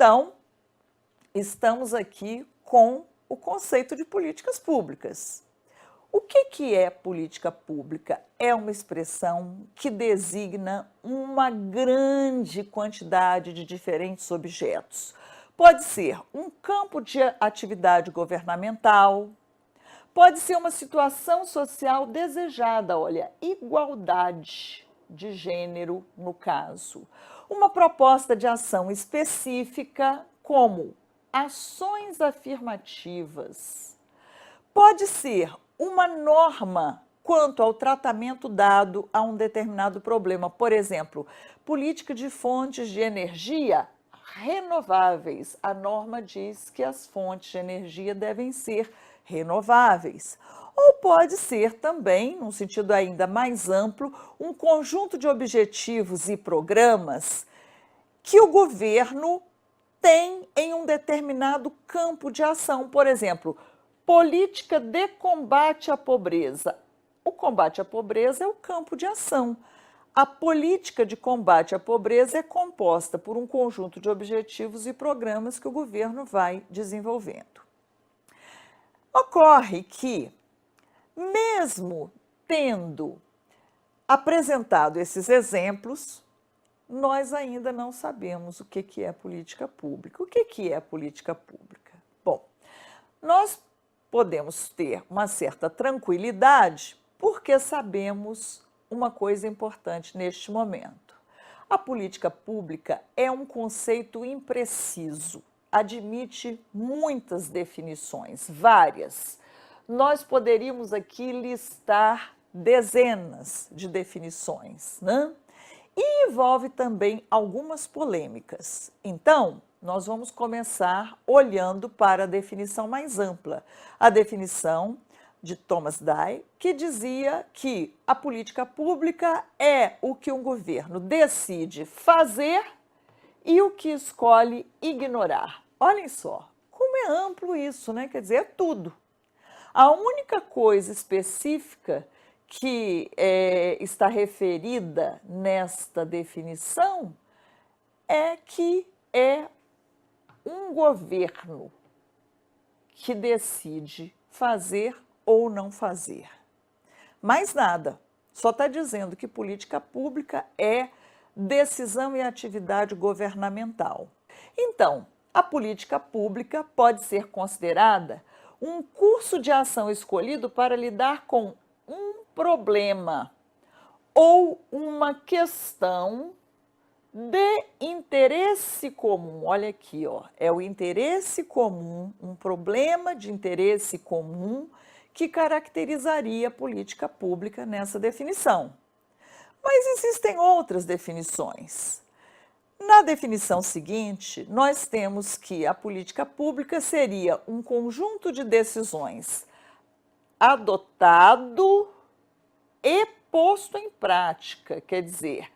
Então, estamos aqui com o conceito de políticas públicas. O que é política pública? É uma expressão que designa uma grande quantidade de diferentes objetos. Pode ser um campo de atividade governamental, pode ser uma situação social desejada, olha, igualdade de gênero no caso. Uma proposta de ação específica, como ações afirmativas. Pode ser uma norma quanto ao tratamento dado a um determinado problema. Por exemplo, política de fontes de energia renováveis. A norma diz que as fontes de energia devem ser renováveis. Ou pode ser também, num sentido ainda mais amplo, um conjunto de objetivos e programas que o governo tem em um determinado campo de ação. Por exemplo, política de combate à pobreza. O combate à pobreza é o campo de ação. A política de combate à pobreza é composta por um conjunto de objetivos e programas que o governo vai desenvolvendo. Ocorre que, mesmo tendo apresentado esses exemplos, nós ainda não sabemos o que é política pública. O que é política pública? Bom, nós podemos ter uma certa tranquilidade porque sabemos uma coisa importante neste momento. A política pública é um conceito impreciso, admite muitas definições, várias. Nós poderíamos aqui listar dezenas de definições, né? E envolve também algumas polêmicas. Então, nós vamos começar olhando para a definição mais ampla, a definição de Thomas Dye, que dizia que a política pública é o que um governo decide fazer e o que escolhe ignorar. Olhem só, como é amplo isso, né? Quer dizer, é tudo. A única coisa específica que está referida nesta definição é que é um governo que decide fazer ou não fazer. Mais nada, só está dizendo que política pública é decisão e atividade governamental. Então, a política pública pode ser considerada um curso de ação escolhido para lidar com um problema ou uma questão de interesse comum. Olha aqui, ó, é o interesse comum, um problema de interesse comum que caracterizaria a política pública nessa definição. Mas existem outras definições. Na definição seguinte, nós temos que a política pública seria um conjunto de decisões adotado e posto em prática, quer dizer,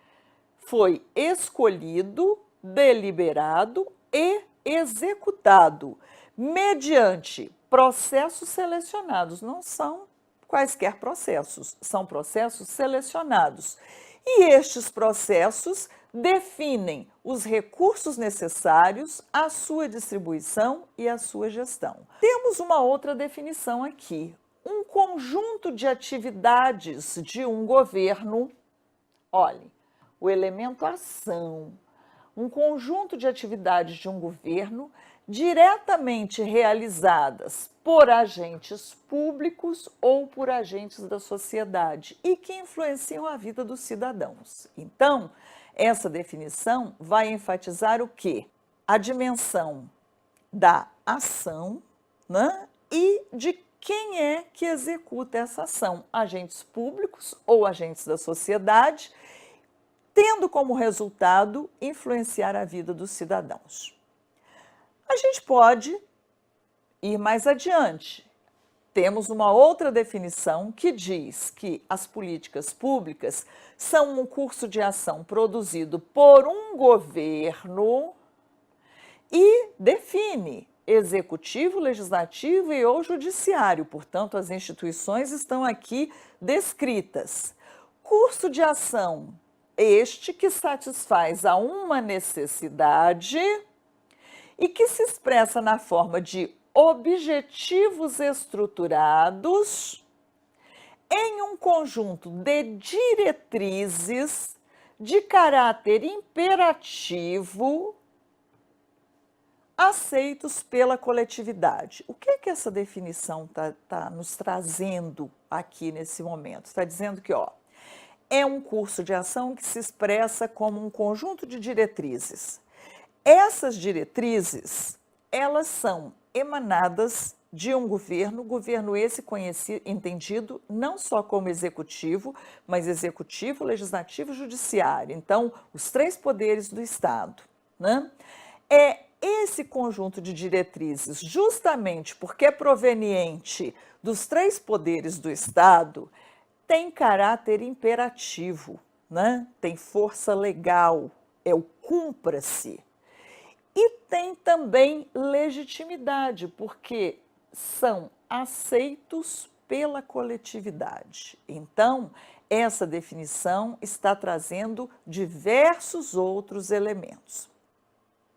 foi escolhido, deliberado e executado mediante processos selecionados. Não são quaisquer processos, são processos selecionados. E estes processos definem os recursos necessários à sua distribuição e à sua gestão. Temos uma outra definição aqui, um conjunto de atividades de um governo. Olhem, o elemento ação, um conjunto de atividades de um governo diretamente realizadas por agentes públicos ou por agentes da sociedade e que influenciam a vida dos cidadãos. Então, essa definição vai enfatizar o quê? A dimensão da ação, né? E de quem é que executa essa ação, agentes públicos ou agentes da sociedade, tendo como resultado influenciar a vida dos cidadãos. A gente pode ir mais adiante. Temos uma outra definição que diz que as políticas públicas são um curso de ação produzido por um governo e define executivo, legislativo e ou judiciário. Portanto, as instituições estão aqui descritas. Curso de ação este que satisfaz a uma necessidade e que se expressa na forma de objetivos estruturados em um conjunto de diretrizes de caráter imperativo aceitos pela coletividade. O que é que essa definição tá nos trazendo aqui nesse momento? Está dizendo que, é um curso de ação que se expressa como um conjunto de diretrizes. Essas diretrizes, elas são emanadas de um governo esse conhecido, entendido não só como executivo, mas executivo, legislativo e judiciário. Então, os 3 poderes do Estado, né? É esse conjunto de diretrizes, justamente porque é proveniente dos 3 poderes do Estado, tem caráter imperativo, né? Tem força legal, é o cumpra-se. E tem também legitimidade, porque são aceitos pela coletividade. Então, essa definição está trazendo diversos outros elementos.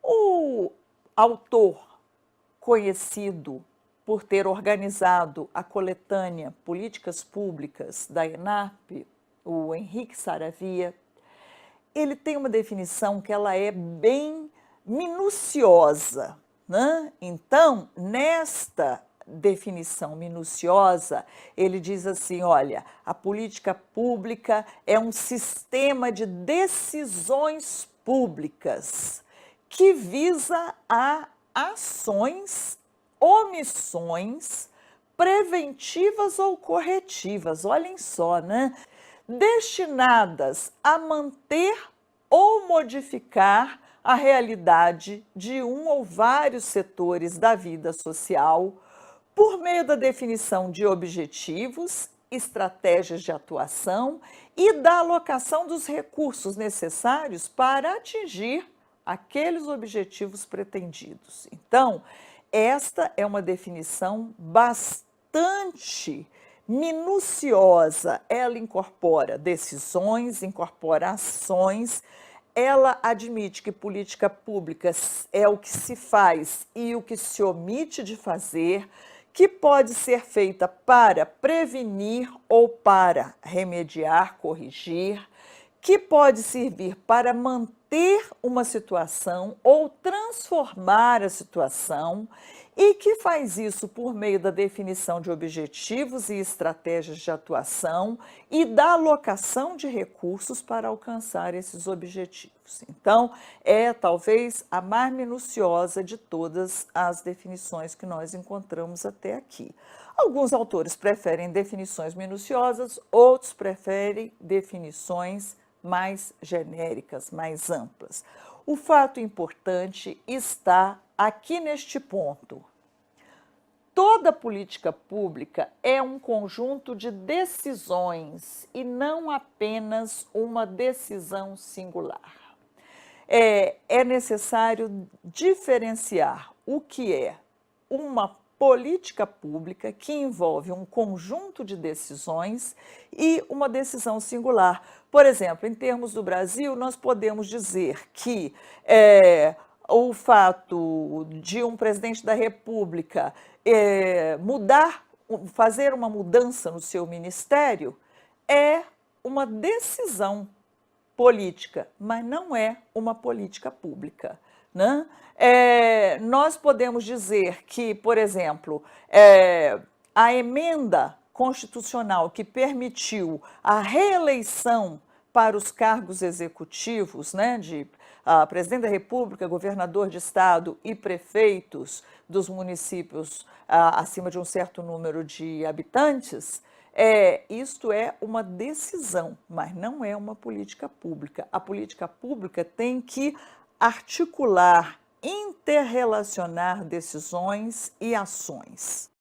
O autor conhecido por ter organizado a coletânea Políticas Públicas da ENARP, o Henrique Saravia, ele tem uma definição que ela é bem minuciosa, né? Então, nesta definição minuciosa, ele diz assim, olha, a política pública é um sistema de decisões públicas que visa a ações, omissões, preventivas ou corretivas, olhem só, né? Destinadas a manter ou modificar a realidade de um ou vários setores da vida social por meio da definição de objetivos, estratégias de atuação e da alocação dos recursos necessários para atingir aqueles objetivos pretendidos. Então, esta é uma definição bastante minuciosa. Ela incorpora decisões, incorpora ações, ela admite que política pública é o que se faz e o que se omite de fazer, que pode ser feita para prevenir ou para remediar, corrigir, que pode servir para manter uma situação ou transformar a situação e que faz isso por meio da definição de objetivos e estratégias de atuação e da alocação de recursos para alcançar esses objetivos. Então, é talvez a mais minuciosa de todas as definições que nós encontramos até aqui. Alguns autores preferem definições minuciosas, outros preferem definições mais genéricas, mais amplas. O fato importante está aqui neste ponto. Toda política pública é um conjunto de decisões e não apenas uma decisão singular. É necessário diferenciar o que é uma política pública que envolve um conjunto de decisões e uma decisão singular. Por exemplo, em termos do Brasil, nós podemos dizer que o fato de um presidente da República fazer uma mudança no seu ministério é uma decisão política, mas não é uma política pública, né? Nós podemos dizer que, por exemplo, a emenda constitucional que permitiu a reeleição para os cargos executivos, né, de presidente da República, governador de estado e prefeitos dos municípios acima de um certo número de habitantes, isto é uma decisão, mas não é uma política pública. A política pública tem que articular, interrelacionar decisões e ações.